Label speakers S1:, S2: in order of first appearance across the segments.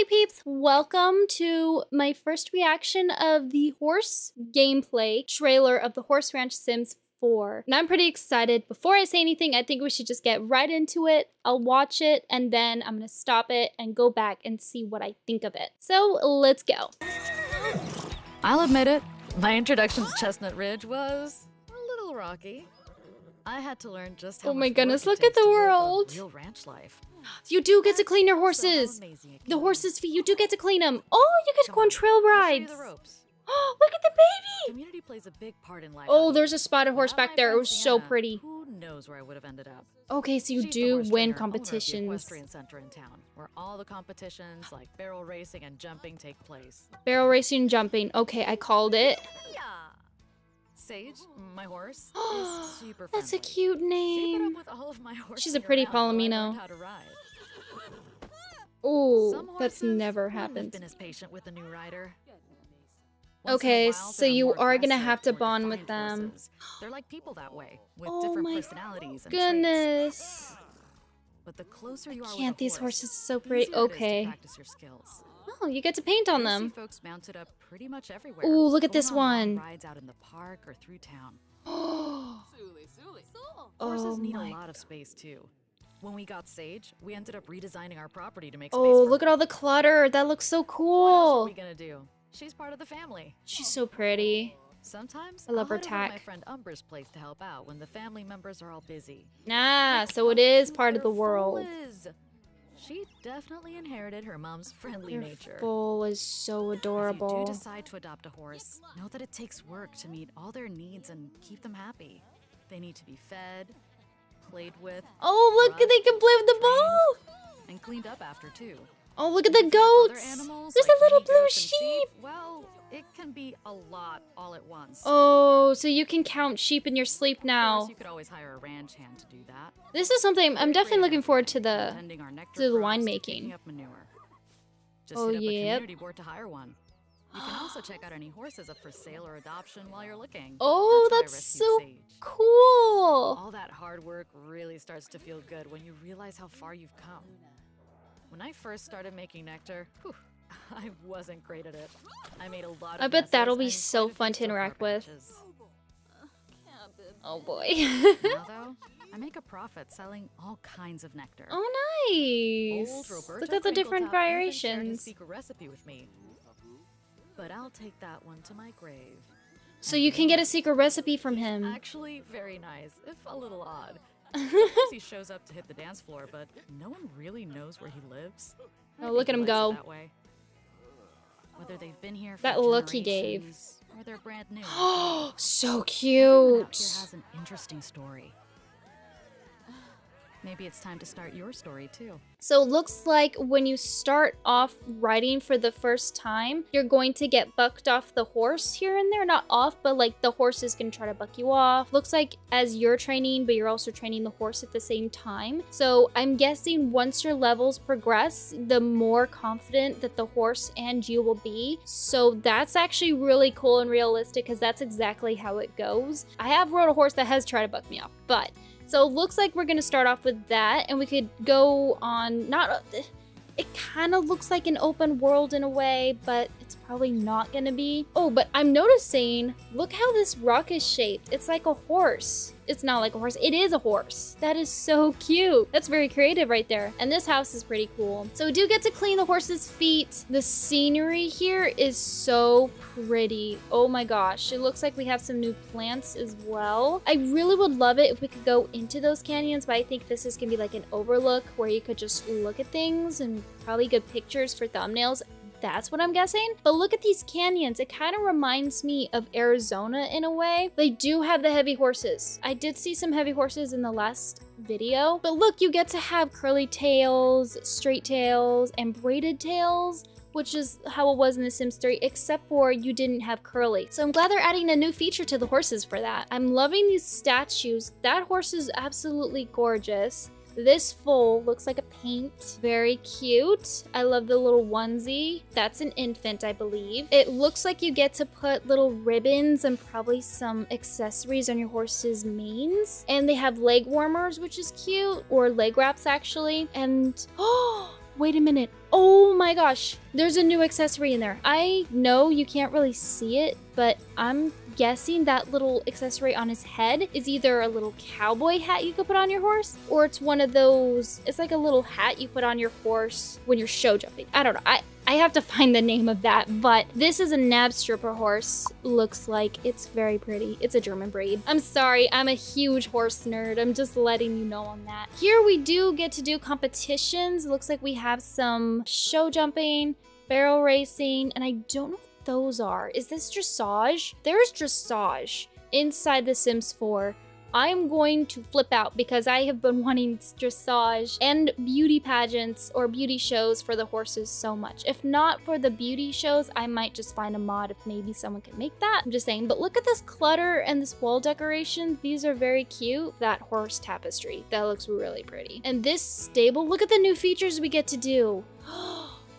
S1: Hey peeps, welcome to my first reaction of the horse gameplay trailer of the Horse Ranch Sims 4. And I'm pretty excited. Before I say anything, I think we should just get right into it. I'll watch it and then I'm gonna stop it and go back and see what I think of it. So let's go.
S2: I'll admit it, my introduction to Chestnut Ridge was a little rocky. I had to learn just how
S1: Oh my
S2: much
S1: goodness,
S2: work it
S1: look at
S2: takes
S1: the
S2: to live a
S1: world.
S2: real ranch life.
S1: You do get to clean your horses.
S2: So amazing it
S1: The
S2: can
S1: horses' feet, you do get to clean them. Oh, you get to
S2: Come
S1: go on
S2: on,
S1: trail
S2: I'll show you
S1: rides.
S2: the ropes.
S1: Oh, look at the baby.
S2: Community plays a big part in life.
S1: Oh,
S2: honey.
S1: there's a spotted horse
S2: Without
S1: back
S2: my
S1: there. It
S2: friend
S1: was so
S2: Sienna,
S1: pretty.
S2: Who knows where I would have ended up?
S1: Okay, so you
S2: She's the
S1: do
S2: horse
S1: win
S2: trainer, owner of the
S1: competitions.
S2: equestrian center in town, where all the competitions like barrel racing and jumping take place.
S1: Barrel racing and jumping. Okay, I called it.
S2: Yeah. Sage, my horse, is super friendly.
S1: That's a cute
S2: She put
S1: name.
S2: up with all of my horses
S1: She's a pretty
S2: around while I
S1: Palomino.
S2: learned how to ride.
S1: Oh,
S2: Some
S1: that's
S2: horses
S1: never
S2: wouldn't have
S1: happened.
S2: been as patient with a new rider. Once in a
S1: Okay,
S2: while,
S1: so
S2: there
S1: you
S2: more
S1: are gonna
S2: aggressive,
S1: have to
S2: more
S1: bond with
S2: defiant
S1: them.
S2: horses. They're like people that way, with
S1: Oh
S2: different
S1: my
S2: personalities and traits.
S1: goodness.
S2: But the closer you are
S1: Can't
S2: with a
S1: these
S2: horse,
S1: horses are so
S2: the
S1: pretty.
S2: easier it is to
S1: Okay.
S2: practice your skills.
S1: Oh, you get to paint on
S2: You'll see
S1: them.
S2: folks mounted up pretty much everywhere.
S1: Ooh, look at
S2: going
S1: this
S2: on long
S1: one.
S2: rides out in the park or through town.
S1: Oh
S2: Horses need a
S1: my.
S2: lot of space too. When we got Sage, we ended up redesigning our property to make space
S1: Oh,
S2: for
S1: look
S2: her.
S1: at all the clutter. That looks so
S2: What else are
S1: cool.
S2: we gonna do? She's part of the family.
S1: She's so pretty.
S2: Sometimes
S1: I love her
S2: I'll head over to my
S1: tack.
S2: friend Umber's place to help out when the family members are all busy.
S1: Nah, so it is part of the
S2: Their
S1: world.
S2: foal is. She definitely inherited her mom's friendly
S1: Your
S2: nature.
S1: foal is so
S2: If you
S1: adorable.
S2: do decide to adopt a horse, know that it takes work to meet all their needs and keep them happy. They need to be fed, played with,
S1: Oh, look, they can play with the ball.
S2: and cleaned up after too.
S1: Oh, look at the
S2: Other
S1: goats.
S2: animals,
S1: There's
S2: like
S1: a little
S2: mini
S1: blue
S2: goats and
S1: sheep.
S2: Well, it can be a lot all at once.
S1: Oh, so you can count sheep in your sleep
S2: Of
S1: now.
S2: course, you could always hire a ranch hand to do that.
S1: This is something I'm definitely looking forward to the
S2: Tending our nectar
S1: to the
S2: crops
S1: winemaking.
S2: picking up manure. Just
S1: Oh,
S2: hit up a
S1: yep.
S2: community board to hire one. You can also check out any horses up for sale or adoption while you're looking.
S1: Oh,
S2: why I
S1: that's
S2: rescued
S1: so
S2: Sage.
S1: cool.
S2: All that hard work really starts to feel good when you realize how far you've come. When I first started making nectar, whew, I wasn't great at it. I made a lot of
S1: I bet that'll be
S2: messes and
S1: so
S2: quite a
S1: fun
S2: few
S1: to
S2: soap
S1: interact
S2: opera
S1: with.
S2: batches.
S1: Oh boy.
S2: Now though, I make a profit selling all kinds of nectar.
S1: Oh,
S2: Old
S1: nice.
S2: Roberto
S1: Look at the different
S2: Crinkletop even shared his
S1: variations.
S2: secret recipe with me. But I'll take that one to my grave.
S1: So you can get a secret recipe from him.
S2: Actually, very nice, if a little odd. Sometimes he shows up to hit the dance floor, but no one really knows where he lives. I
S1: Oh, look
S2: think
S1: at him
S2: he likes it
S1: go.
S2: that way. Whether they've been here for
S1: That look he
S2: generations or they're brand new.
S1: So
S2: Everyone out
S1: cute.
S2: here has an interesting story. Maybe it's time to start your story too.
S1: So it looks like when you start off riding for the first time, you're going to get bucked off the horse here and there. Not off, but like the horse is going to try to buck you off. Looks like as you're training, but you're also training the horse at the same time. So I'm guessing once your levels progress, the more confident that the horse and you will be. So that's actually really cool and realistic because that's exactly how it goes. I have rode a horse that has tried to buck me off, but... So it looks like we're gonna start off with that, and we could go on, not, it kind of looks like an open world in a way, but it's probably not gonna be. Oh, but I'm noticing, look how this rock is shaped. It's like a horse. It's not like a horse, it is a horse. That is so cute. That's very creative right there. And this house is pretty cool. So we do get to clean the horse's feet. The scenery here is so pretty. Oh my gosh, it looks like we have some new plants as well. I really would love it if we could go into those canyons, but I think this is gonna be like an overlook where you could just look at things and probably good pictures for thumbnails. That's what I'm guessing. But look at these canyons. It kind of reminds me of Arizona in a way. They do have the heavy horses. I did see some heavy horses in the last video. But look, you get to have curly tails, straight tails, and braided tails, which is how it was in The Sims 3, except for you didn't have curly. So I'm glad they're adding a new feature to the horses for that. I'm loving these statues. That horse is absolutely gorgeous. This foal looks like a paint. Very cute. I love the little onesie. That's an infant, I believe. It looks like you get to put little ribbons and probably some accessories on your horse's manes. And they have leg warmers, which is cute, or leg wraps actually. And oh, Wait a minute. Oh my gosh. There's a new accessory in there. I know you can't really see it, but I'm guessing that little accessory on his head is either a little cowboy hat you could put on your horse, or it's one of those, it's like a little hat you put on your horse when you're show jumping. I don't know. I have to find the name of that, but this is a nab stripper horse. Looks like it's very pretty. It's a German breed. I'm sorry, I'm a huge horse nerd. I'm just letting you know on that. Here we do get to do competitions. Looks like we have some show jumping, barrel racing, and I don't know what those are. Is this dressage? There's dressage inside The Sims 4. I'm going to flip out because I have been wanting dressage and beauty pageants or beauty shows for the horses so much. If not for the beauty shows, I might just find a mod if maybe someone can make that. I'm just saying, but look at this clutter and this wall decoration. These are very cute. That horse tapestry, that looks really pretty. And this stable, look at the new features we get to do.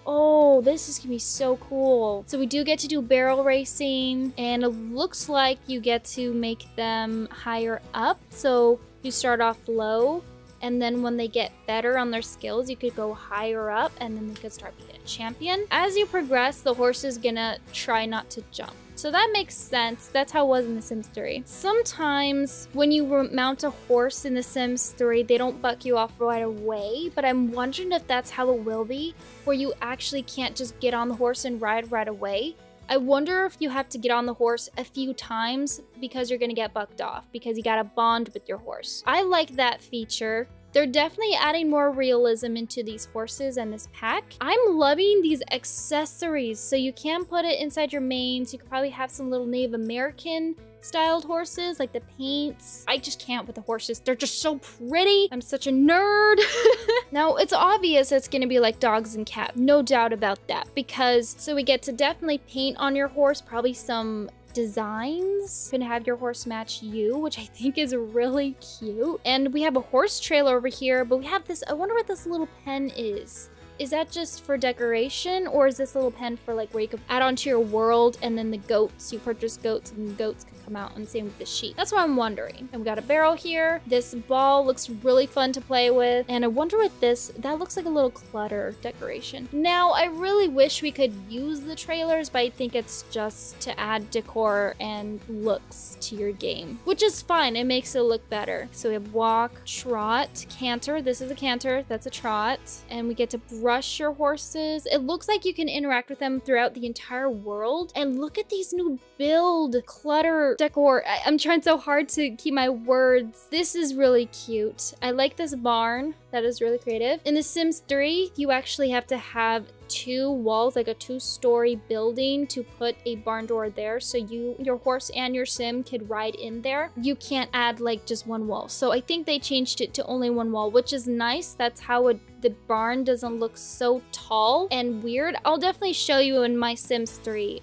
S1: Oh, this is gonna be so cool. So we do get to do barrel racing, and it looks like you get to make them higher up. So you start off low, and then when they get better on their skills, you could go higher up, and then they could start being a champion. As you progress, the horse is gonna try not to jump. So that makes sense. That's how it was in The Sims 3. Sometimes when you mount a horse in The Sims 3, they don't buck you off right away, but I'm wondering if that's how it will be, where you actually can't just get on the horse and ride right away. I wonder if you have to get on the horse a few times because you're gonna get bucked off, because you gotta bond with your horse. I like that feature. They're definitely adding more realism into these horses and this pack. I'm loving these accessories. So you can put it inside your mains. You could probably have some little Native American styled horses, like the paints. I just can't with the horses. They're just so pretty. I'm such a nerd. Now, it's obvious it's gonna be like dogs and cats. No doubt about that. Because, so we get to definitely paint on your horse, probably some designs. You can have your horse match you, which I think is really cute. And we have a horse trailer over here, but we have this, I wonder what this little pen is. Is that just for decoration, or is this little pen for like where you could add onto your world, and then the goats, you purchase goats and the goats can come out, and same with the sheep? That's what I'm wondering. And we got a barrel here. This ball looks really fun to play with. And I wonder what this, that looks like a little clutter decoration. Now, I really wish we could use the trailers, but I think it's just to add decor and looks to your game, which is fine. It makes it look better. So we have walk, trot, canter. This is a canter, that's a trot. And we get to brush your horses. It looks like you can interact with them throughout the entire world. And look at these new build clutter decor. I'm trying so hard to keep my words. This is really cute. I like this barn. That is really creative. In The Sims 3, you actually have to have 2 walls, like a 2-story building, to put a barn door there, so your horse and your sim could ride in there. You can't add like just 1 wall. So I think they changed it to only 1 wall, which is nice. That's how the barn doesn't look so tall and weird. I'll definitely show you in my Sims 3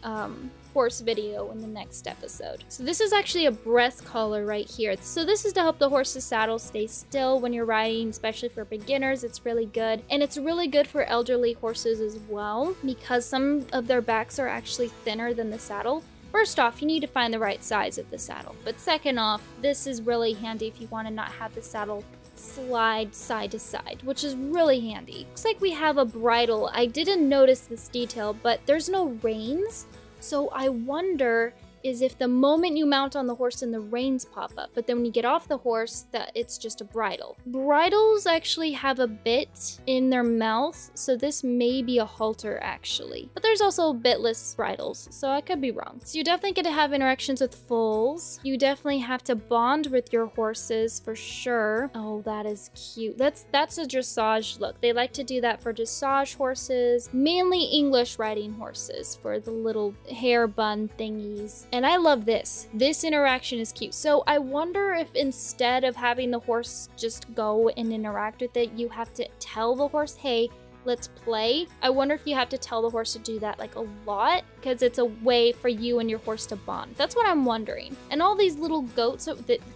S1: horse video in the next episode. So this is actually a breast collar right here. So this is to help the horse's saddle stay still when you're riding, especially for beginners. It's really good. And it's really good for elderly horses as well, because some of their backs are actually thinner than the saddle. First off, you need to find the right size of the saddle. But second off, this is really handy if you want to not have the saddle slide side to side, which is really handy. Looks like we have a bridle. I didn't notice this detail, but there's no reins. So I wonder is if the moment you mount on the horse and the reins pop up, but then when you get off the horse, that it's just a bridle. Bridles actually have a bit in their mouth, so this may be a halter actually. But there's also bitless bridles, so I could be wrong. So you definitely get to have interactions with foals. You definitely have to bond with your horses for sure. Oh, that is cute. That's a dressage look. They like to do that for dressage horses, mainly English riding horses for the little hair bun thingies. And I love this. This interaction is cute. So I wonder if instead of having the horse just go and interact with it, you have to tell the horse, hey, let's play. I wonder if you have to tell the horse to do that like a lot, because it's a way for you and your horse to bond. That's what I'm wondering. And all these little goats,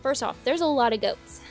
S1: first off, there's a lot of goats.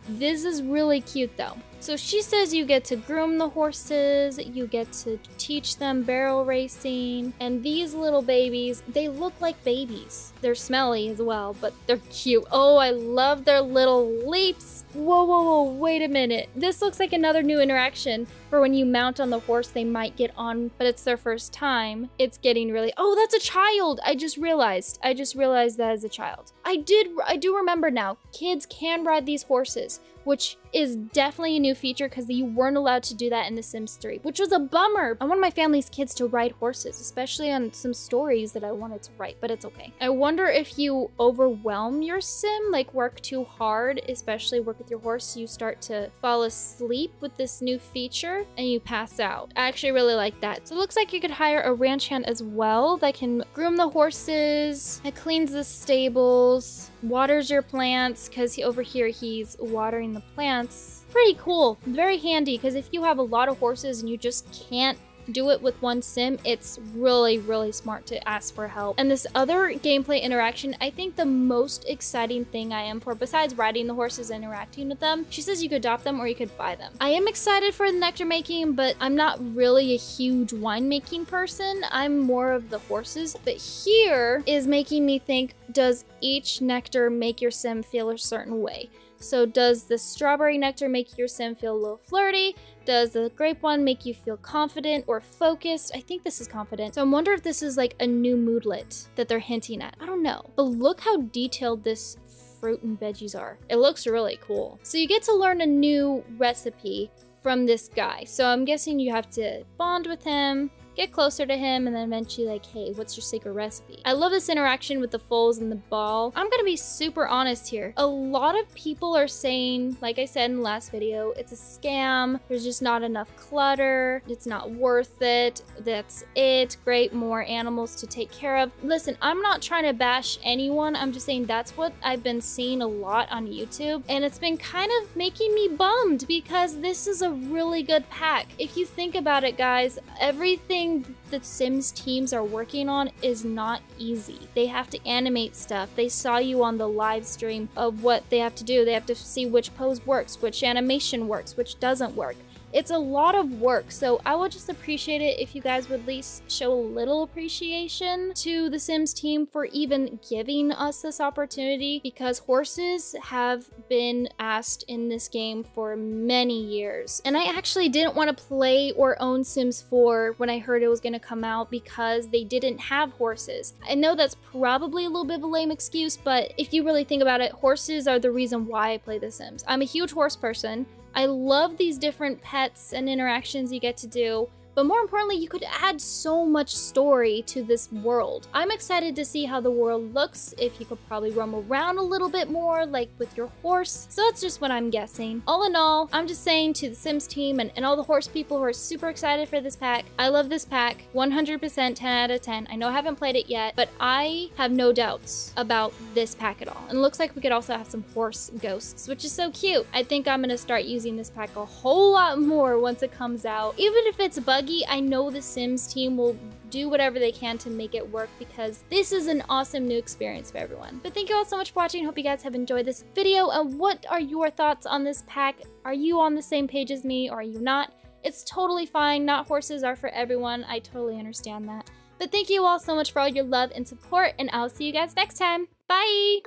S1: This is really cute though. So she says you get to groom the horses, you get to teach them barrel racing, and these little babies, they look like babies. They're smelly as well, but they're cute. Oh, I love their little leaps. Whoa, whoa, whoa, wait a minute. This looks like another new interaction for when you mount on the horse they might get on, but it's their first time. It's getting really, oh, that's a child. I just realized that as a child. I do remember now, kids can ride these horses, which is definitely a new feature because you weren't allowed to do that in The Sims 3, which was a bummer. I want my family's kids to ride horses, especially on some stories that I wanted to write, but it's okay. I wonder if you overwhelm your sim, like work too hard, especially work with your horse, you start to fall asleep with this new feature and you pass out. I actually really like that. So it looks like you could hire a ranch hand as well that can groom the horses, it cleans the stables, waters your plants, because over here he's watering the plants. Pretty cool, very handy, because if you have a lot of horses and you just can't do it with one sim, it's really, really smart to ask for help. And this other gameplay interaction, I think the most exciting thing I am for, besides riding the horses and interacting with them, she says you could adopt them or you could buy them. I am excited for the nectar making, but I'm not really a huge winemaking person. I'm more of the horses. But here is making me think, does each nectar make your sim feel a certain way? So does the strawberry nectar make your sim feel a little flirty? Does the grape one make you feel confident or focused? I think this is confident. So I wonder if this is like a new moodlet that they're hinting at. I don't know. But look how detailed this fruit and veggies are. It looks really cool. So you get to learn a new recipe from this guy. So I'm guessing you have to bond with him, get closer to him, and then eventually like, hey, what's your secret recipe? I love this interaction with the foals and the ball. I'm gonna be super honest here. A lot of people are saying, like I said in the last video, it's a scam. There's just not enough clutter. It's not worth it. That's it. Great, more animals to take care of. Listen, I'm not trying to bash anyone. I'm just saying that's what I've been seeing a lot on YouTube. And it's been kind of making me bummed because this is a really good pack. If you think about it, guys, everything that Sims teams are working on is not easy. They have to animate stuff. They saw you on the live stream of what they have to do. They have to see which pose works, which animation works, which doesn't work. It's a lot of work, so I would just appreciate it if you guys would at least show a little appreciation to the Sims team for even giving us this opportunity, because horses have been asked in this game for many years. And I actually didn't want to play or own Sims 4 when I heard it was going to come out because they didn't have horses. I know that's probably a little bit of a lame excuse, but if you really think about it, horses are the reason why I play The Sims. I'm a huge horse person. I love these different pets and interactions you get to do, but more importantly, you could add so much story to this world. I'm excited to see how the world looks, if you could probably roam around a little bit more, like with your horse. So that's just what I'm guessing. All in all, I'm just saying to the Sims team and all the horse people who are super excited for this pack, I love this pack, 100% 10 out of 10. I know I haven't played it yet, but I have no doubts about this pack at all. And it looks like we could also have some horse ghosts, which is so cute. I think I'm gonna start using this pack a whole lot more once it comes out. Even if it's buggy, I know the Sims team will do whatever they can to make it work because this is an awesome new experience for everyone. But thank you all so much for watching. Hope you guys have enjoyed this video. And what are your thoughts on this pack? Are you on the same page as me or are you not? It's totally fine. Not horses are for everyone. I totally understand that. But thank you all so much for all your love and support, and I'll see you guys next time. Bye!